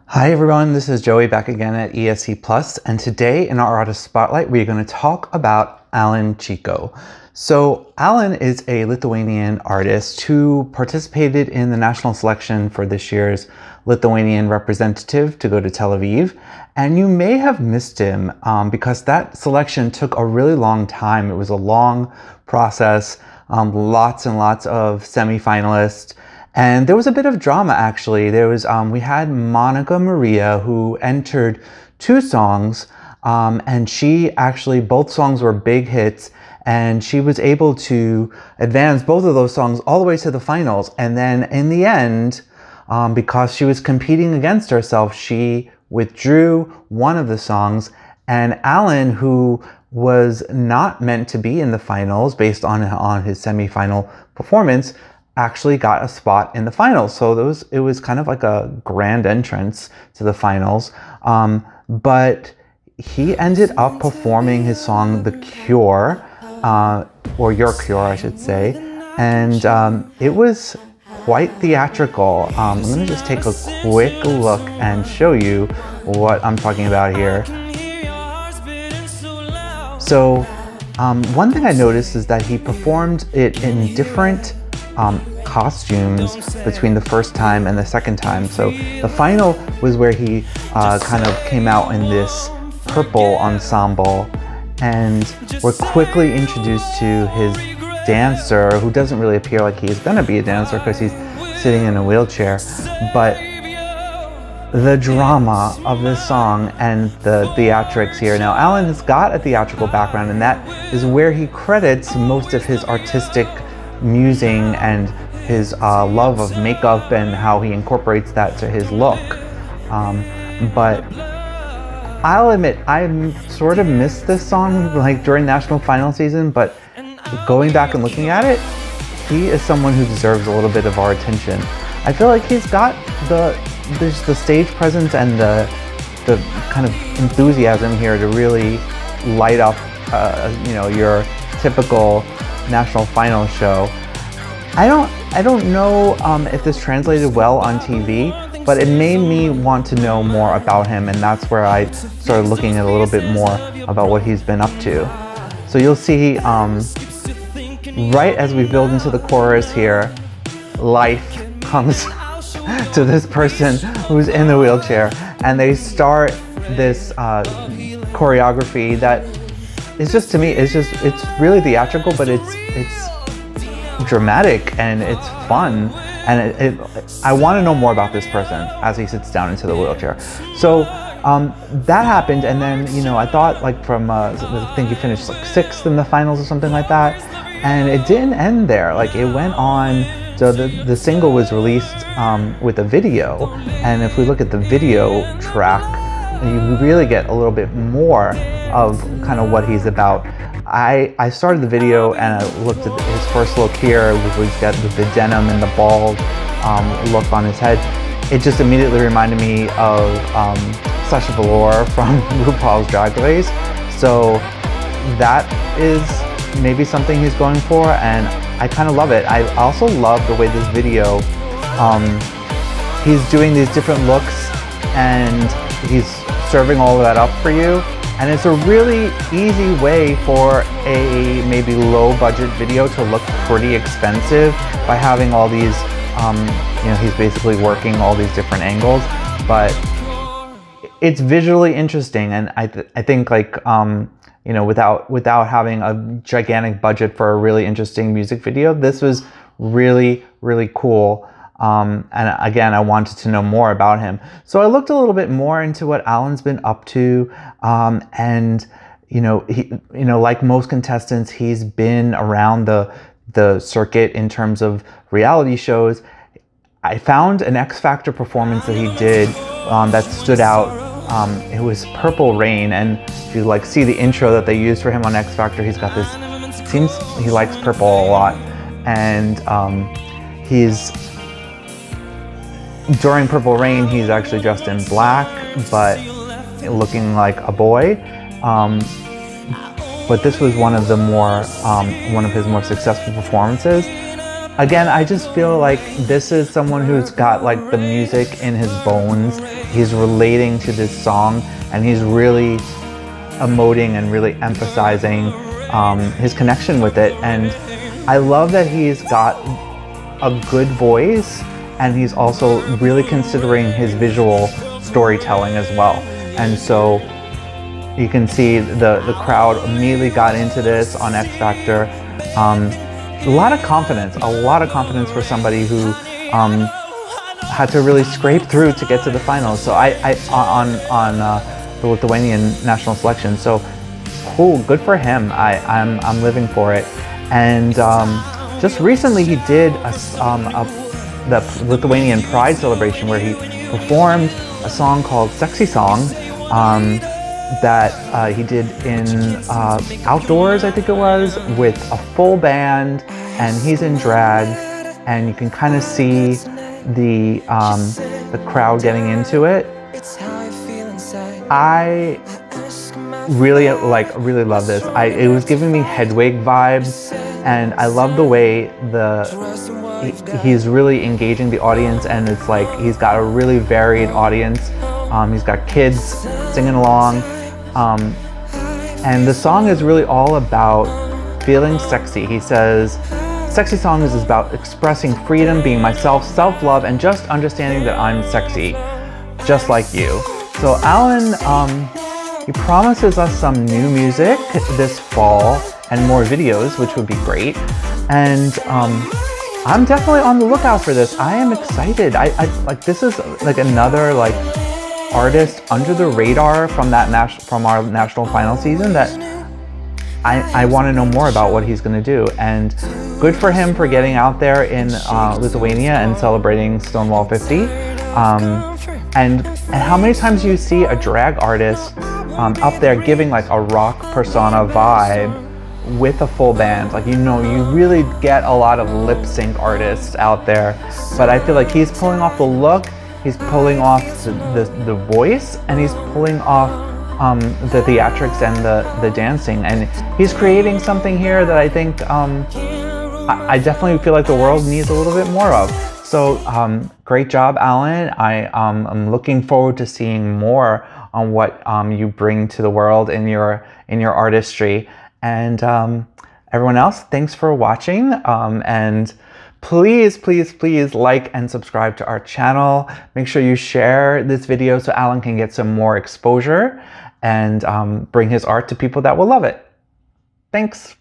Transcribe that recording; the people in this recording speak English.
Hi everyone, this is Joey back again at ESCplus, and today in our Artist Spotlight we're going to talk about Alen Chicco. So Alen is a Lithuanian artist who participated in the national selection for this year's Lithuanian representative to go to Tel Aviv, and you may have missed him because that selection took a really long time. It was a long process, lots and lots of semi-finalists. And there was a bit of drama actually. We had Monica Maria who entered 2 songs, and both songs were big hits, and she was able to advance both of those songs all the way to the finals. And then in the end, because she was competing against herself, she withdrew one of the songs, and Alen, who was not meant to be in the finals based on his semi-final performance, actually got a spot in the finals. So it was kind of like a grand entrance to the finals. But he ended up performing his song The Cure, or Your Cure I should say, and it was quite theatrical. I'm gonna just take a quick look and show you what I'm talking about here. So one thing I noticed is that he performed it in different costumes between the first time and the second time. So the final was where he kind of came out in this purple ensemble, and we're quickly introduced to his dancer, who doesn't really appear like he's gonna be a dancer because he's sitting in a wheelchair. But the drama of this song and the theatrics here. Now Alen has got a theatrical background, and that is where he credits most of his artistic musing and his love of makeup and how he incorporates that to his look. But I'll admit, I sort of missed this song like during national final season, but going back and looking at it, he is someone who deserves a little bit of our attention. I feel like he's got there's the stage presence and the kind of enthusiasm here to really light up your typical national final show. I don't know if this translated well on TV, but it made me want to know more about him, and that's where I started looking at a little bit more about what he's been up to. So you'll see right as we build into the chorus here, life comes to this person who's in the wheelchair, and they start this choreography that is just, to me, it's really theatrical, but it's dramatic and it's fun, and I want to know more about this person as he sits down into the wheelchair. So that happened, and then I thought, like, from I think he finished like 6th in the finals or something like that, and it didn't end there. Like, it went on. So the single was released with a video, and if we look at the video track, you really get a little bit more of kind of what he's about. I started the video and I looked at his first look here, which he's got the denim and the bald look on his head. It just immediately reminded me of Sasha Velour from RuPaul's Drag Race. So that is maybe something he's going for, and I kind of love it. I also love the way this video, he's doing these different looks and he's serving all of that up for you. And it's a really easy way for a maybe low budget video to look pretty expensive by having all these, he's basically working all these different angles, but it's visually interesting. And I think like, without having a gigantic budget for a really interesting music video, this was really, really cool. And again, I wanted to know more about him. So I looked a little bit more into what Alan's been up to. And, he, like most contestants, he's been around the circuit in terms of reality shows. I found an X Factor performance that he did that stood out. It was Purple Rain, and if you see the intro that they used for him on X Factor, he's got this, it seems he likes purple a lot, and during Purple Rain, he's actually dressed in black, but looking like a boy. But this was one of his more successful performances. again, I just feel like this is someone who's got like the music in his bones. He's relating to this song, and he's really emoting and really emphasizing his connection with it. And I love that he's got a good voice, and he's also really considering his visual storytelling as well. And so you can see the crowd immediately got into this on X Factor. A lot of confidence for somebody who had to really scrape through to get to the finals. So on the Lithuanian national selection. So cool, good for him. I'm living for it. And just recently he did the Lithuanian Pride celebration where he performed a song called "Sexy Song" that he did in outdoors, I think it was, with a full band, and he's in drag, and you can kind of see the crowd getting into it. I really love this. It was giving me Hedwig vibes, and I love the way he's really engaging the audience, and it's like he's got a really varied audience. He's got kids singing along, and the song is really all about feeling sexy. He says, "Sexy Song is about expressing freedom, being myself, self-love, and just understanding that I'm sexy, just like you." So Alen, he promises us some new music this fall and more videos, which would be great. And I'm definitely on the lookout for this. I am excited. I like, this is like another like artist under the radar from our national final season that I want to know more about what he's going to do. And good for him for getting out there in Lithuania and celebrating Stonewall 50. And how many times do you see a drag artist up there giving like a rock persona vibe with a full band? Like, you really get a lot of lip sync artists out there, but I feel like he's pulling off the look, he's pulling off the voice, and he's pulling off the theatrics and the dancing, and he's creating something here that I think I definitely feel like the world needs a little bit more of. So great job, Alen. I'm looking forward to seeing more on what you bring to the world in your artistry. And everyone else, thanks for watching. And please like and subscribe to our channel. Make sure you share this video so Alen can get some more exposure and bring his art to people that will love it. Thanks.